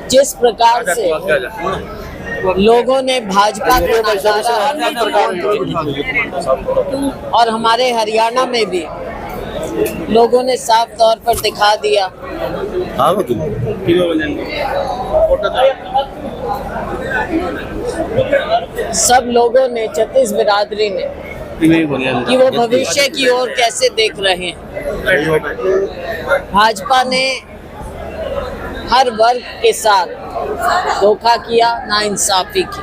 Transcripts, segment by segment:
जिस प्रकार से लोगों ने भाजपा को नकारा और हमारे हरियाणा में भी लोगों ने साफ तौर पर दिखा दिया सब लोगों ने, छत्तीस बिरादरी ने, कि वो भविष्य की ओर कैसे देख रहे हैं। भाजपा ने हर वर्ग के साथ धोखा किया, नाइंसाफी की।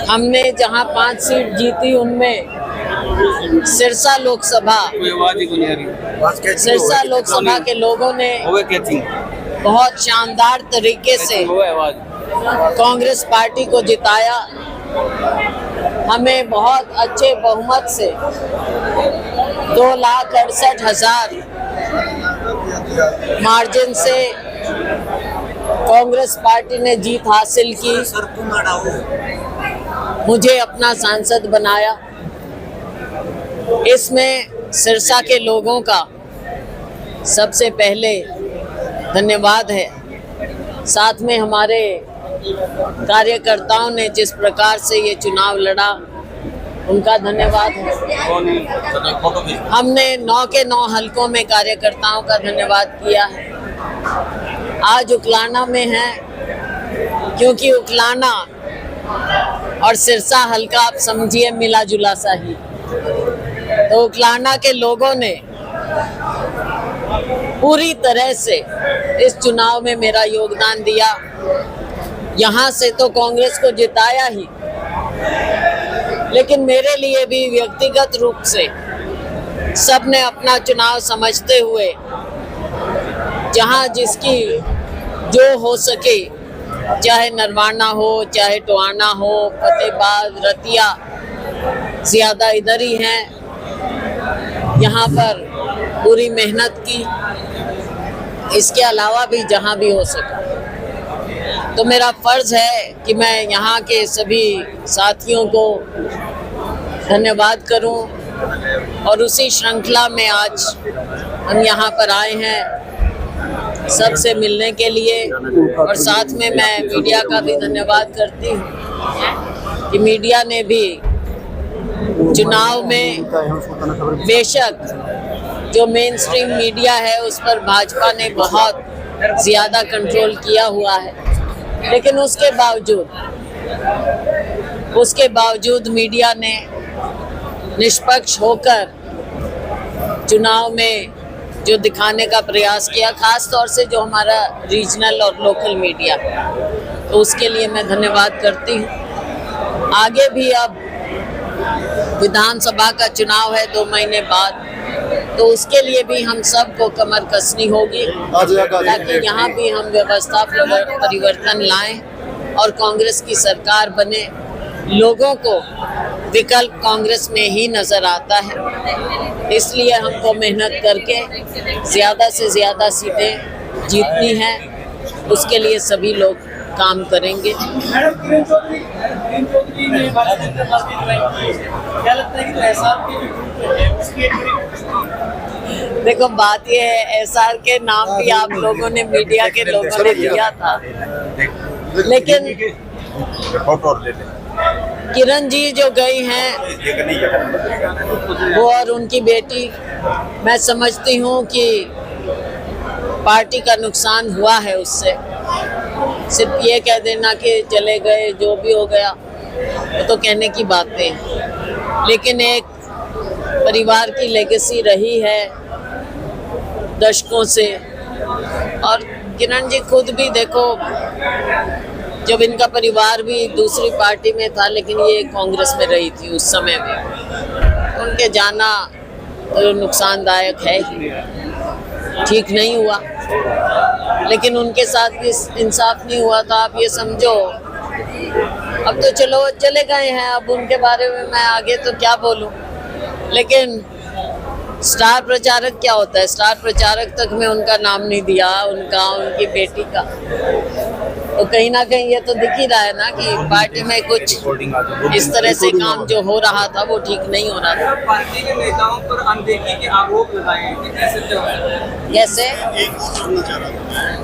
हमने जहां 5 सीट जीती उनमें सिरसा लोकसभा के लोगों ने बहुत शानदार तरीके से कांग्रेस पार्टी को जिताया। हमें बहुत अच्छे बहुमत से 2,68,000 मार्जिन से कांग्रेस पार्टी ने जीत हासिल की, मुझे अपना सांसद बनाया। इसमें सिरसा के लोगों का सबसे पहले धन्यवाद है। साथ में हमारे कार्यकर्ताओं ने जिस प्रकार से ये चुनाव लड़ा, उनका धन्यवाद है। हमने 9 के 9 हलकों में कार्यकर्ताओं का धन्यवाद किया है। आज उकलाना में है, क्योंकि उकलाना और सिरसा हल्का आप समझिए मिला जुला सा ही। तो उकलाना के लोगों ने पूरी तरह से इस चुनाव में मेरा योगदान दिया। यहाँ से तो कांग्रेस को जिताया ही, लेकिन मेरे लिए भी व्यक्तिगत रूप से सबने अपना चुनाव समझते हुए जहाँ जिसकी जो हो सके, चाहे नरवाना हो, चाहे टोहाना हो, फतेहाबाद, रतिया, ज्यादा इधर ही हैं, यहाँ पर पूरी मेहनत की। इसके अलावा भी जहाँ भी हो सका, तो मेरा फर्ज है कि मैं यहाँ के सभी साथियों को धन्यवाद करूं। और उसी श्रृंखला में आज हम यहाँ पर आए हैं सबसे मिलने के लिए। और साथ में मैं मीडिया का भी धन्यवाद करती हूँ कि मीडिया ने भी चुनाव में, बेशक जो मेन स्ट्रीम मीडिया है उस पर भाजपा ने बहुत ज़्यादा कंट्रोल किया हुआ है, लेकिन उसके बावजूद मीडिया ने निष्पक्ष होकर चुनाव में जो दिखाने का प्रयास किया, खास तौर से जो हमारा रीजनल और लोकल मीडिया, तो उसके लिए मैं धन्यवाद करती हूँ। आगे भी अब विधानसभा का चुनाव है 2 महीने बाद, तो उसके लिए भी हम सबको कमर कसनी होगी ताकि यहाँ भी हम व्यवस्था परिवर्तन लाएं और कांग्रेस की सरकार बने। लोगों को विकल्प कांग्रेस में ही नजर आता है, इसलिए हमको मेहनत करके ज़्यादा से ज़्यादा सीटें जीतनी है। उसके लिए सभी लोग काम करेंगे। देखो, बात ये है, एसआर के नाम भी आप लोगों ने, मीडिया के लोगों ने दिया था, लेकिन किरण जी जो गई हैं, वो और उनकी बेटी, मैं समझती हूँ कि पार्टी का नुकसान हुआ है उससे। सिर्फ ये कह देना कि चले गए, जो भी हो गया, वो तो कहने की बातें हैं, लेकिन एक परिवार की लेगेसी रही है दशकों से। और किरण जी खुद भी देखो, जब इनका परिवार भी दूसरी पार्टी में था, लेकिन ये कांग्रेस में रही थी उस समय में, उनके जाना तो नुकसानदायक है ही, ठीक नहीं हुआ, लेकिन उनके साथ भी इंसाफ नहीं हुआ था। आप ये समझो, अब तो चलो चले गए हैं, अब उनके बारे में मैं आगे तो क्या बोलूं, लेकिन स्टार प्रचारक क्या होता है? स्टार प्रचारक तक में उनका नाम नहीं दिया, उनका, उनकी बेटी का। तो कहीं ना कहीं ये तो दिख ही रहा है ना कि पार्टी में कुछ इस तरह से काम जो हो रहा था वो ठीक नहीं हो रहा था। पार्टी के नेताओं पर अनदेखी के आरोप लगाए हैं कि कैसे कैसे? एक और जोड़ना चाह रहा था।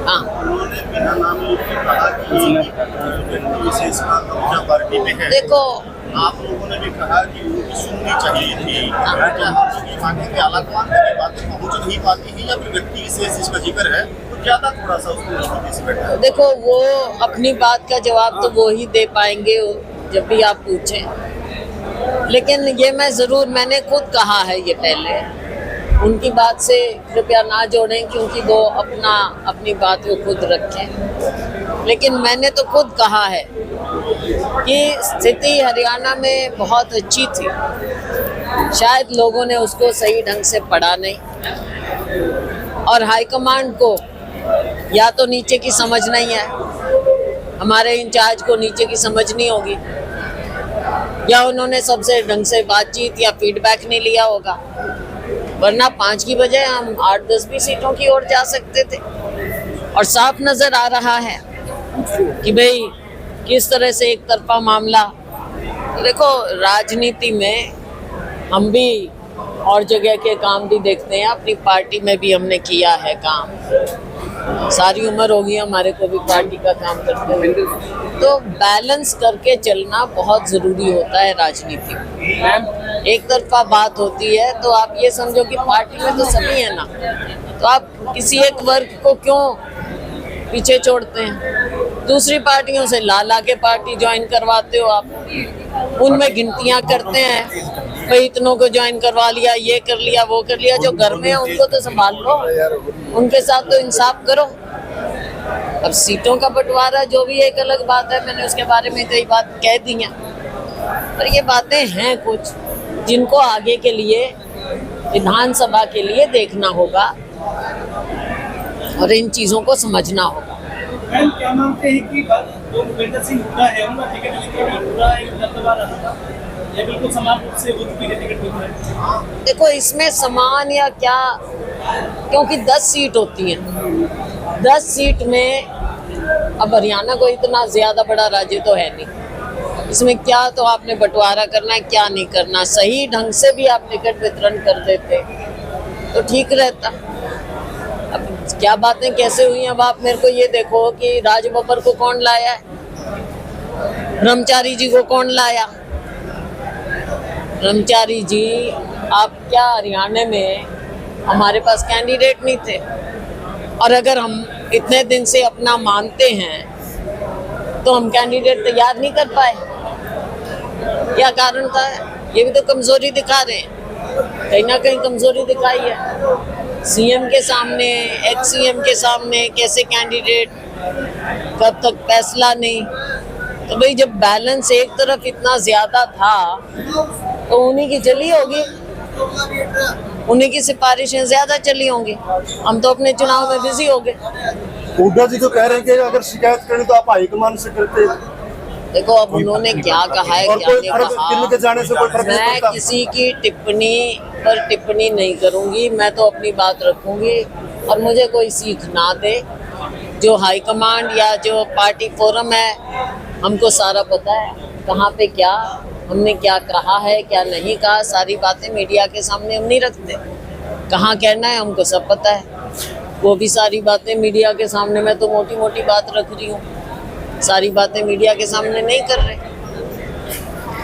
हाँ, उन्होंने बिना नाम लिए कहा कि व्यक्ति विशेष का कब्जा पार्टी में है। देखो, आप लोगों ने भी कहा कि उनकी सुननी चाहिए थी। तो हम लोग ये माने कि आलाकमान की बातें पहुंच नहीं पाती है या फिर व्यक्ति विशेष जिसका जिक्र है तो ज्यादा थोड़ा सा उसको मजबूती से बैठा है। देखो, वो अपनी बात का जवाब तो वो ही दे पाएंगे जब भी आप पूछें। लेकिन ये मैंने खुद कहा है ये पहले, उनकी बात से कृपया ना जोड़ें क्योंकि वो अपनी बात को खुद रखें। लेकिन मैंने तो खुद कहा है कि स्थिति हरियाणा में बहुत अच्छी थी, शायद लोगों ने उसको सही ढंग से पढ़ा नहीं और हाईकमांड को या तो नीचे की समझ नहीं है, हमारे इंचार्ज को नीचे की समझ नहीं होगी, या उन्होंने सबसे ढंग से बातचीत या फीडबैक नहीं लिया होगा, वरना 5 की बजाय हम 8-10 भी सीटों की ओर जा सकते थे। और साफ नजर आ रहा है कि भाई किस तरह से एक तरफा मामला। तो देखो, राजनीति में हम भी और जगह के काम भी देखते हैं, अपनी पार्टी में भी हमने किया है काम, सारी उम्र होगी हमारे को भी पार्टी का काम करते हुए। तो बैलेंस करके चलना बहुत ज़रूरी होता है राजनीति में। एक तरफा बात होती है तो आप ये समझो कि पार्टी में तो सभी है ना, तो आप किसी एक वर्ग को क्यों पीछे छोड़ते हैं? दूसरी पार्टियों से ला के पार्टी ज्वाइन करवाते हो आप, उनमें गिनतियां करते हैं, भाई इतनों को ज्वाइन करवा लिया, ये कर लिया, वो कर लिया। जो घर में है उनको तो संभाल लो, उनके साथ तो इंसाफ करो। अब सीटों का बंटवारा जो भी एक अलग बात है, मैंने उसके बारे में कई बात कह दी हैं, पर ये बातें हैं कुछ जिनको आगे के लिए विधानसभा के लिए देखना होगा और इन चीज़ों को समझना होगा। मैम, क्या मानते हैं कि जो भूपेंद्र सिंह हुड्डा है उनका टिकट लेकर हुड्डा एक दबदबा रहा था, ये बिल्कुल समान रूप से बीजेपी का टिकट मिल रहा है? देखो, इसमें समान या क्या, क्योंकि 10 सीट होती हैं, 10 सीट में अब हरियाणा को इतना ज़्यादा बड़ा राज्य तो है नहीं, इसमें क्या तो आपने बंटवारा करना है, क्या नहीं करना। सही ढंग से भी आप टिकट वितरण कर देते तो ठीक रहता। अब क्या बातें कैसे हुई, अब आप मेरे को ये देखो कि राज बब्बर को कौन लाया है, ब्रह्मचारी जी को कौन लाया? ब्रह्मचारी जी, आप क्या हरियाणा में हमारे पास कैंडिडेट नहीं थे? और अगर हम इतने दिन से अपना मानते हैं तो हम कैंडिडेट तैयार नहीं कर पाए, क्या कारण था? ये भी तो कमजोरी दिखा रहे हैं, कहीं ना कहीं कमजोरी दिखाई है। सीएम के सामने, एक्स सीएम के सामने कैसे कैंडिडेट, कब तक फैसला नहीं। तो भाई जब बैलेंस एक तरफ इतना ज्यादा था तो उन्हीं की चली होगी, उन्हीं की सिफारिशें ज्यादा चली होंगी, हम तो अपने चुनाव में बिजी हो गए। हुड्डा जी तो कह रहे हैं कि अगर शिकायत करें तो आप हाईकमान से करते। देखो, अब उन्होंने क्या कहा है, क्या नहीं कहा, मैं किसी की टिप्पणी पर टिप्पणी नहीं करूंगी, मैं तो अपनी बात रखूंगी और मुझे कोई सीख ना दे। जो हाईकमांड या जो पार्टी फोरम है, हमको सारा पता है कहाँ पे क्या हमने क्या कहा है, क्या नहीं कहा। सारी बातें मीडिया के सामने हम नहीं रखते, कहाँ कहना है हमको सब पता है। वो भी सारी बातें मीडिया के सामने, मैं तो मोटी मोटी बात रख रही हूँ, सारी बातें मीडिया के सामने नहीं कर रहे,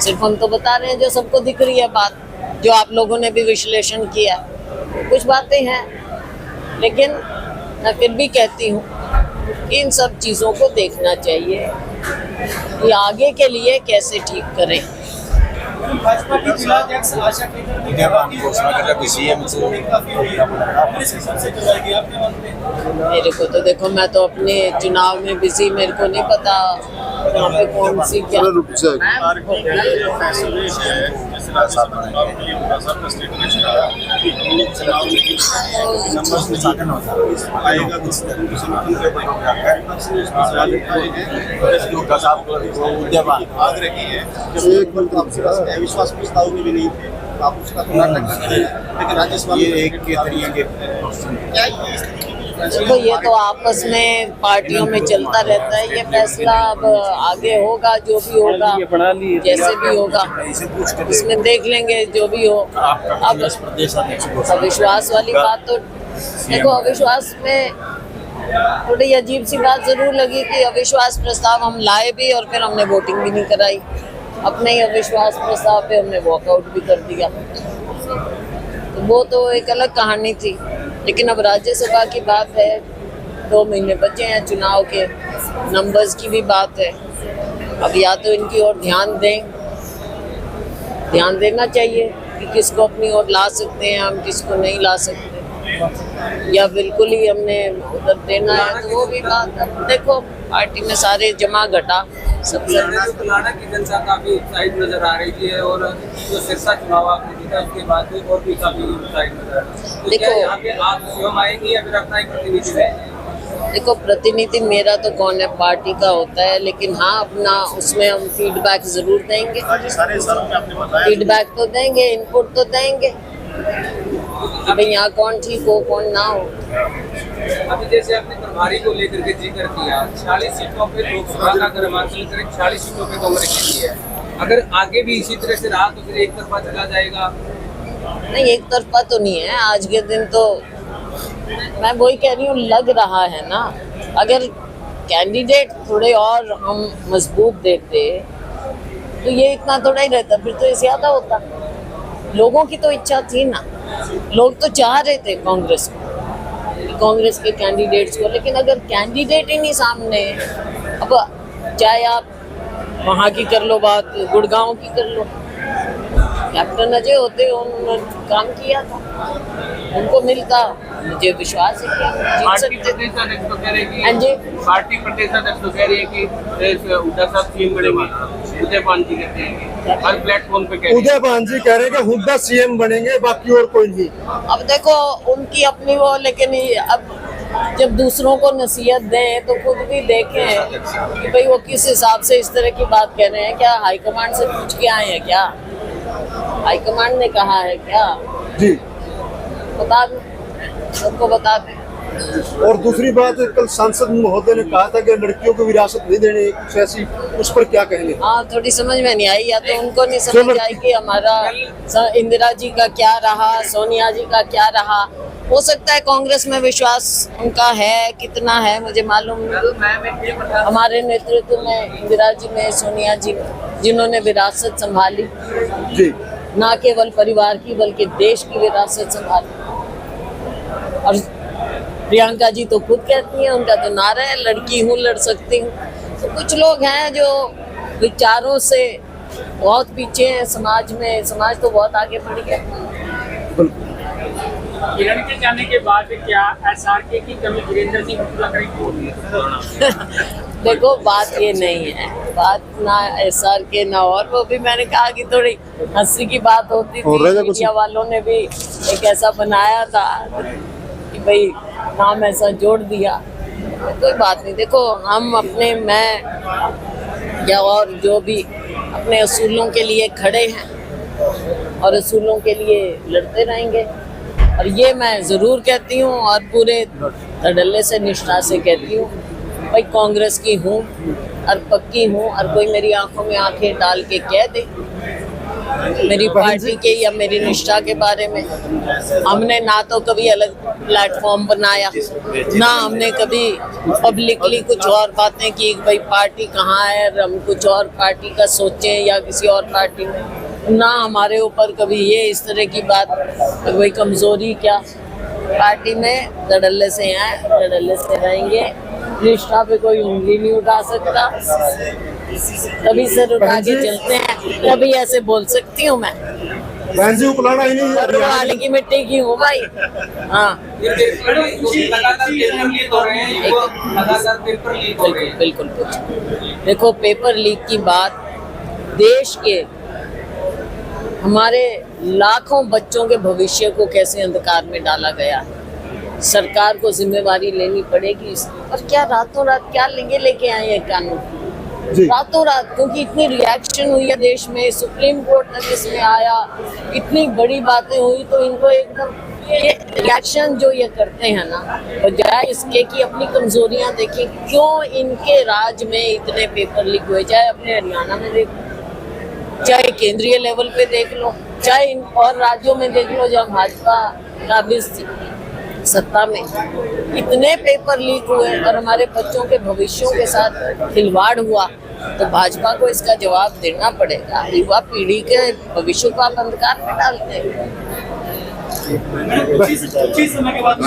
सिर्फ हम तो बता रहे हैं जो सबको दिख रही है बात, जो आप लोगों ने भी विश्लेषण किया। कुछ बातें हैं, लेकिन मैं फिर भी कहती हूँ कि इन सब चीज़ों को देखना चाहिए कि आगे के लिए कैसे ठीक करें। भाजपा की जिला अध्यक्ष आशा केतर ने कहा कि मेरे को तो देखो, मैं तो अपने चुनाव में बिजी, मेरे को नहीं पता वहाँ पे कौन सी क्या विश्वास प्रस्ताव में भी नहीं थे। आप उसका थोड़ा टक्कर करें, लेकिन राज्यसभा में एक के तरीके क्या ये इस तरीके की जो फैसले देखो ये तो आपस में पार्टियों में चलता रहता है, ये फैसला अब आगे होगा, जो भी होगा जैसे भी होगा इसमें देख लेंगे जो भी हो। अब अविश्वास वाली बात तो देखो, अविश्वास में थोड़ी अजीब सी बात जरूर लगी कि अविश्वास प्रस्ताव हम लाए भी और फिर हमने वोटिंग भी नहीं कराई, अपने ही अविश्वास प्रस्ताव पे हमने वॉकआउट भी कर दिया, तो वो तो एक अलग कहानी थी। लेकिन अब राज्यसभा की बात है, 2 महीने बचे हैं चुनाव के, नंबर्स की भी बात है। अब या तो इनकी ओर ध्यान देना चाहिए कि किसको अपनी ओर ला सकते हैं हम, किसको नहीं ला सकते, या बिल्कुल ही हमने उधर देना है, तो वो भी बात है। देखो पार्टी में सारे जमा घटा सब बुलाना की जनता काफी उत्साहित नजर आ रही थी, और जो सिरसा चुनाव आपने जीता उसके बाद और भी काफी उत्साहित नजर आ रही है। तो क्या यहाँ पे आप स्वयं आएंगे या फिर अपना एक प्रतिनिधि रहेंगे? देखो प्रतिनिधि मेरा तो कौन है, पार्टी का होता है, लेकिन हाँ अपना उसमें हम फीडबैक जरूर देंगे, सारे सालों में आपने बताया फीडबैक तो देंगे, इनपुट तो देंगे कि भाई यहाँ कौन ठीक हो कौन ना हो। अभी जैसे आपने प्रभारी को लेकर के जिक्र किया, 40 सीटों पे लोकसभा का अगर हिमाचल करें 40 सीटों पे कांग्रेस की है, अगर आगे भी इसी तरह से रहा तो फिर एक तरफा चला जाएगा? नहीं एक तरफा तो नहीं है, आज के दिन तो मैं वही कह रही हूँ, लग रहा है ना, अगर कैंडिडेट थोड़े और हम मजबूत देते तो ये इतना थोड़ा ही रहता, फिर तो ये ज्यादा होता। लोगों की तो इच्छा थी ना, लोग तो चाह रहे थे कांग्रेस को, कांग्रेस के कैंडिडेट्स को, लेकिन अगर कैंडिडेट ही नहीं सामने, अब चाहे आप वहाँ की कर लो बात, गुड़गांव की कर लो, कैप्टन अजय होते उन्होंने काम किया था, उनको मिलता, मुझे विश्वास है कि हम जीत सकते। हाँ जी, पार्टी प्रदेश अध्यक्ष तो कह रही है कि हुड्डा साहब सीएम बनेंगे, उदय पान जी कहते हैं, हर प्लेटफॉर्म पे कह रहे हैं। उदय भान जी कह रहे हैं कि हुड्डा सीएम बनेंगे, बाकी और कोई नहीं। अब देखो उनकी अपनी वो, लेकिन अब जब दूसरों को नसीहत दें तो खुद भी देखें कि भाई वो किस हिसाब से इस तरह की बात कह रहे हैं। क्या हाईकमांड से पूछ के आए हैं क्या? हाईकमांड ने कहा है क्या? जी बता दें, सबको बता दें। और दूसरी बात, कल सांसद महोदय ने कहा था कि लड़कियों को विरासत नहीं देनी, कुछ ऐसी, उस पर क्या कहेंगे? हाँ थोड़ी समझ में नहीं आई, या तो उनको नहीं समझ आई कि हमारा इंदिरा जी का क्या रहा, सोनिया जी का क्या रहा। हो सकता है कांग्रेस में विश्वास उनका है, कितना है मुझे मालूम नहीं। हमारे नेतृत्व में इंदिरा जी में, सोनिया जी में, जिन्होंने विरासत संभाली, जी ना केवल परिवार की बल्कि देश की विरासत संभाली। और प्रियंका जी तो खुद कहती हैं, उनका तो नारा है लड़की हूँ लड़ सकती हूँ। तो कुछ लोग हैं जो विचारों से बहुत पीछे हैं समाज में, समाज तो बहुत आगे बढ़ गया। किरण के जाने के बाद क्या एसआरके की कमी वीरेंद्र सिंह हुड्डा करेंगे? देखो बात ये नहीं है, बात ना एसआरके ना, और वो भी मैंने कहा कि थोड़ी हंसी की बात होती थी, मीडिया वालों ने भी एक ऐसा बनाया था कि भाई नाम ऐसा जोड़ दिया, कोई बात नहीं। देखो हम अपने, मैं या और जो भी अपने असूलों के लिए खड़े हैं और असूलों के लिए लड़ते रहेंगे। और ये मैं ज़रूर कहती हूँ और पूरे धड़ल्ले से, निष्ठा से कहती हूँ, भाई कांग्रेस की हूँ और पक्की हूँ। और कोई मेरी आंखों में आंखें डाल के कह दे मेरी पार्टी के या मेरी निष्ठा के बारे में, हमने ना तो कभी अलग प्लेटफॉर्म बनाया, ना हमने कभी पब्लिकली कुछ और बातें की, भाई पार्टी कहाँ है, हम कुछ और पार्टी का सोचें या किसी और पार्टी में, ना हमारे ऊपर कभी ये इस तरह की बात, कोई कमजोरी क्या। पार्टी में धड़ल्ले से हैं, धड़ल्ले से रहेंगे, निष्ठा पे कोई उंगली नहीं उठा सकता। तभी सर उठा के चलते हैं, तभी ऐसे बोल सकती हूँ मैं। बहन जी उपलाना ही नहीं है, वाले की मिट्टी की हूँ भाई। हाँ बिल्कुल। देखो पेपर लीक की बात, देश के हमारे लाखों बच्चों के भविष्य को कैसे अंधकार में डाला गया, सरकार को जिम्मेवारी लेनी पड़ेगी। और क्या रातों रात क्या लेके आए हैं कानून, जी। रातों रात, क्योंकि इतनी रिएक्शन हुई है देश में, सुप्रीम कोर्ट तक इसमें आया, इतनी बड़ी बातें हुई, तो इनको एकदम ये रिएक्शन जो ये करते हैं ना, बजाय इसके कि अपनी कमजोरियां देखें, क्यों इनके राज में इतने पेपर लीक हुए, चाहे अपने हरियाणा में देख लो, चाहे केंद्रीय लेवल पे देख लो, चाहे इन और राज्यों में देख लो जहाँ भाजपा काबिज थी सत्ता में, इतने पेपर लीक हुए और हमारे बच्चों के भविष्यों के साथ खिलवाड़ हुआ, तो भाजपा को इसका जवाब देना पड़ेगा। युवा पीढ़ी के भविष्य को आप अंधकार में डालते हैं। कुछ ही समय के बाद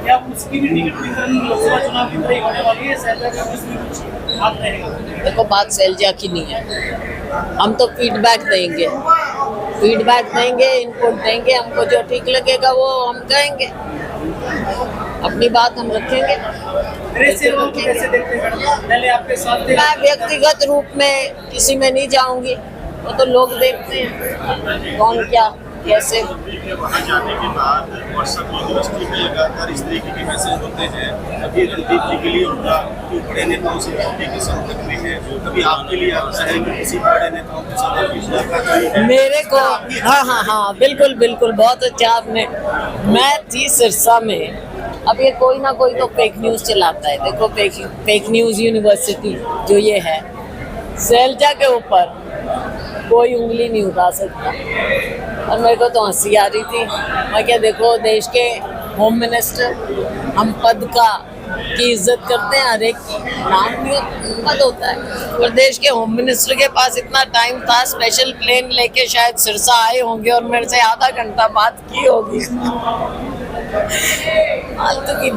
क्या उसकी भी टिकट वितरण लोकसभा चुनाव की तरह होने वाली है? शैलजा का इसमें कुछ हाथ रहेगा? देखो, बात शैलजा की नहीं है, हम तो फीडबैक देंगे, इनपुट देंगे, हमको जो ठीक लगेगा वो हम कहेंगे, अपनी बात हम रखेंगे। कैसे देखते हैं? पहले आपके साथ थे। मैं व्यक्तिगत रूप में किसी में नहीं जाऊंगी, वो तो लोग देखते हैं कौन क्या कैसे। वहाँ जाने के बाद व्हाट्सएप यूनिवर्सिटी में लगातार इस तरीके के मैसेज होते हैं, अभी रणदीप जी के लिए उनका बड़े नेताओं से के संपर्क में है, कभी आपके लिए आता है कि किसी बड़े नेताओं के साथ मेरे को हाँ, बिल्कुल बहुत अच्छा आपने। मैं थी सिरसा में, अब ये कोई ना कोई तो फेक न्यूज़ चलाता है। देखो, फेक न्यूज़ यूनिवर्सिटी जो ये है, शैलजा के ऊपर कोई उंगली नहीं उठा सकता, और मेरे को तो हंसी आ रही थी। मैं क्या, देखो, देश के होम मिनिस्टर, हम पद की इज्जत करते हैं, हर एक की नाम भी पद होता है, और देश के होम मिनिस्टर के पास इतना टाइम था, स्पेशल प्लेन लेके शायद सिरसा आए होंगे और मेरे से आधा घंटा बात की होगी। फालतू की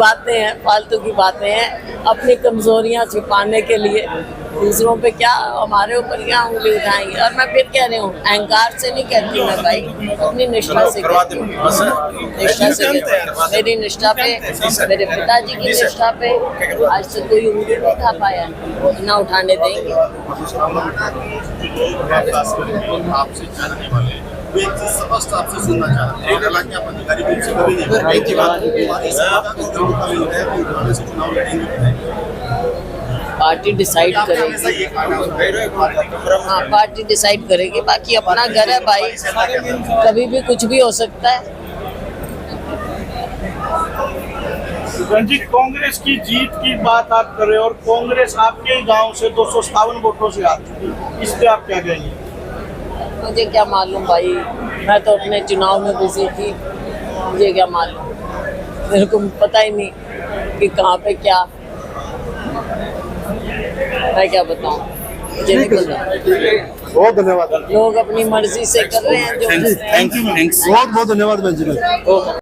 बातें हैं, अपनी कमजोरियां छुपाने के लिए दूसरों पे क्या, हमारे ऊपर क्या उंगली उठाएंगे। और मैं फिर कह रही हूँ, अहंकार से नहीं कहती मैं भाई, अपनी निष्ठा से कहती हूँ, मेरी निष्ठा पे, मेरे पिताजी की निष्ठा पे आज तक कोई उंगली नहीं उठा पाया, ना उठाने देंगे। आपसे जानने वाले वो एक चीज स्पष्ट आपसे सुनना चाहते हैं, हालांकि आप अधिकारी रूप से कभी नहीं हमारी चुनाव लड़ेंगे, पार्टी डिसाइड करेगी। हाँ, पार्टी डिसाइड करेगी, बाकी अपना घर है भाई, कभी भी कुछ भी हो सकता है। रंजीत, कांग्रेस की जीत की बात आप कर रहे हो और कांग्रेस आपके ही गांव से 257 वोटों से आती है, इस पे आप क्या कहेंगे? मुझे क्या मालूम भाई, मैं तो अपने चुनाव में बिजी थी, मुझे क्या मालूम, मेरे को पता ही नहीं कि कहाँ पे क्या, मैं क्या बताऊँ, मुझे नहीं पता। बहुत धन्यवाद। लोग अपनी मर्जी से कर रहे हैं जो। बहुत धन्यवाद बहन जी।